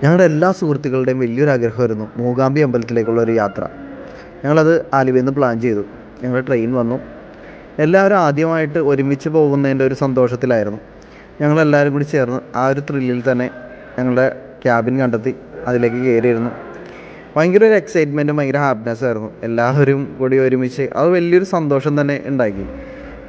ഞങ്ങളുടെ എല്ലാ സുഹൃത്തുക്കളുടെയും വലിയൊരു ആഗ്രഹമായിരുന്നു മൂകാംബി അമ്പലത്തിലേക്കുള്ള ഒരു യാത്ര. ഞങ്ങളത് ആലുവയിൽ നിന്ന് പ്ലാൻ ചെയ്തു. ഞങ്ങൾ ട്രെയിൻ വന്നു. എല്ലാവരും ആദ്യമായിട്ട് ഒരുമിച്ച് പോകുന്നതിൻ്റെ ഒരു സന്തോഷത്തിലായിരുന്നു. ഞങ്ങളെല്ലാവരും കൂടി ചേർന്ന് ആ ഒരു ത്രില്ലിൽ തന്നെ ഞങ്ങളുടെ ക്യാബിൻ കണ്ടെത്തി അതിലേക്ക് കയറിയിരുന്നു. ഭയങ്കര ഒരു എക്സൈറ്റ്മെൻറ്റും ഭയങ്കര ഹാപ്പിനെസ്സും ആയിരുന്നു. എല്ലാവരും കൂടി ഒരുമിച്ച് അത് വലിയൊരു സന്തോഷം തന്നെ ഉണ്ടാക്കി.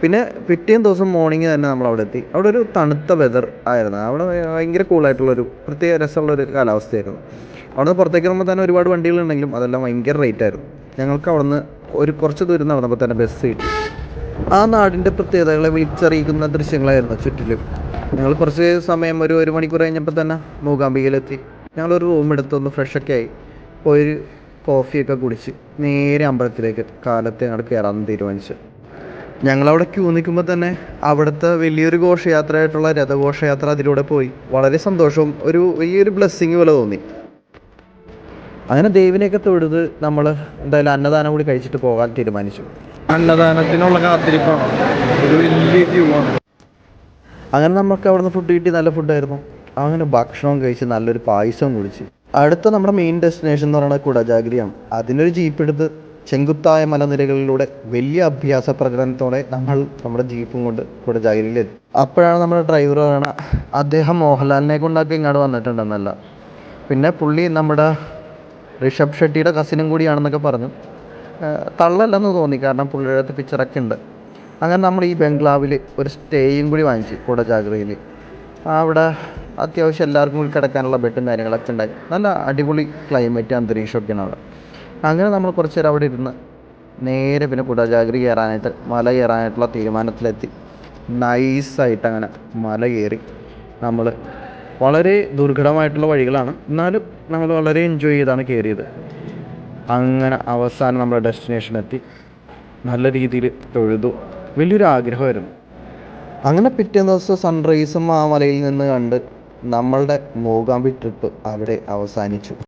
പിന്നെ പിറ്റേന്ന് ദിവസം മോർണിംഗ് തന്നെ നമ്മൾ അവിടെ എത്തി. അവിടെ ഒരു തണുത്ത വെതർ ആയിരുന്നു. അവിടെ ഭയങ്കര കൂളായിട്ടുള്ളൊരു പ്രത്യേക രസമുള്ളൊരു കാലാവസ്ഥയായിരുന്നു. അവിടെ നിന്ന് പുറത്തേക്ക് ഇറങ്ങുമ്പോൾ തന്നെ ഒരുപാട് വണ്ടികളുണ്ടെങ്കിലും അതെല്ലാം ഭയങ്കര റേറ്റ് ആയിരുന്നു. ഞങ്ങൾക്ക് അവിടെ നിന്ന് കുറച്ച് ദൂരം നടന്നപ്പോൾ തന്നെ ബസ് കിട്ടി. ആ നാടിൻ്റെ പ്രത്യേകതകളെ വിളിച്ചറിയിക്കുന്ന ദൃശ്യങ്ങളായിരുന്നു ചുറ്റിലും. ഞങ്ങൾ കുറച്ച് സമയം ഒരു മണിക്കൂർ കഴിഞ്ഞപ്പോൾ തന്നെ മൂകാംബികയിലെത്തി. ഞങ്ങളൊരു റൂം എടുത്തൊന്ന് ഫ്രഷൊക്കെ ആയി പോയൊരു കോഫിയൊക്കെ കുടിച്ച് നേരെ അമ്പലത്തിലേക്ക് കാലത്തെ അങ്ങോട്ട് കയറാമെന്ന് തീരുമാനിച്ചു. ഞങ്ങളവിടെ ക്യൂ നിൽക്കുമ്പോൾ തന്നെ അവിടുത്തെ വലിയൊരു ഘോഷയാത്രയായിട്ടുള്ള രഥഘോഷയാത്ര അതിലൂടെ പോയി. വളരെ സന്തോഷവും ഒരു വലിയൊരു ബ്ലെസ്സിങ് പോലെ തോന്നി. അങ്ങനെ ദേവിനെയൊക്കെ തൊഴുത് നമ്മൾ എന്തായാലും അന്നദാനം കൂടി കഴിച്ചിട്ട് പോകാൻ തീരുമാനിച്ചു. അന്നദാനത്തിനുള്ള കാത്തിരിപ്പാണ്, ഒരു വലിയ ക്യൂ ആണ്. അങ്ങനെ നമുക്ക് അവിടെ നിന്ന് ഫുഡ് കിട്ടി. നല്ല ഫുഡായിരുന്നു. അങ്ങനെ ഭക്ഷണവും കഴിച്ച് നല്ലൊരു പായസവും കുടിച്ച് അടുത്ത നമ്മുടെ മെയിൻ ഡെസ്റ്റിനേഷൻ എന്ന് പറയുന്നത് കുടജാഗിരിയാണ്. അതിനൊരു ജീപ്പ് എടുത്ത് ചെങ്കുത്തായ മലനിരകളിലൂടെ വലിയ അഭ്യാസ പ്രകടനത്തോടെ നമ്മൾ നമ്മുടെ ജീപ്പും കൊണ്ട് കുടജാഗിരിയിലെത്തി. അപ്പോഴാണ് നമ്മുടെ ഡ്രൈവർ പറയണ അദ്ദേഹം മോഹൻലാലിനെ കൊണ്ടൊക്കെ ഇങ്ങോട്ട് വന്നിട്ടുണ്ടെന്നല്ല. പിന്നെ പുള്ളി നമ്മുടെ ഋഷഭ് ഷെട്ടിയുടെ കസിനും കൂടിയാണെന്നൊക്കെ പറഞ്ഞു. തള്ളല്ലെന്ന് തോന്നി, കാരണം പുള്ളിയുടെ അടുത്ത് പിക്ചറൊക്കെ ഉണ്ട്. അങ്ങനെ നമ്മൾ ഈ ബംഗ്ലാവിൽ ഒരു സ്റ്റേയും കൂടി വാങ്ങിച്ചു കുടജാഗിരിയിൽ. അവിടെ അത്യാവശ്യം എല്ലാവർക്കും കൂടി കിടക്കാനുള്ള ബെഡും കാര്യങ്ങളൊക്കെ ഉണ്ടായി. നല്ല അടിപൊളി ക്ലൈമറ്റ് അന്തരീക്ഷമൊക്കെയാണ് അവിടെ. അങ്ങനെ നമ്മൾ കുറച്ച് നേരം അവിടെ ഇരുന്ന് നേരെ പിന്നെ കുടജാഗിരി മല കയറാനായിട്ടുള്ള തീരുമാനത്തിലെത്തി. നൈസായിട്ട് അങ്ങനെ മല കയറി. നമ്മൾ വളരെ ദുർഘടമായിട്ടുള്ള വഴികളാണ്, എന്നാലും നമ്മൾ വളരെ എൻജോയ് ചെയ്താണ് കയറിയത്. അങ്ങനെ അവസാനം നമ്മുടെ ഡെസ്റ്റിനേഷനെത്തി. നല്ല രീതിയിൽ തൊഴുതു. വലിയൊരു ആഗ്രഹമായിരുന്നു. അങ്ങനെ പിറ്റേ ദിവസം സൺറൈസും ആ മലയിൽ നിന്ന് കണ്ട് നമ്മളുടെ മൂകാംബി ട്രിപ്പ് അവിടെ അവസാനിച്ചു.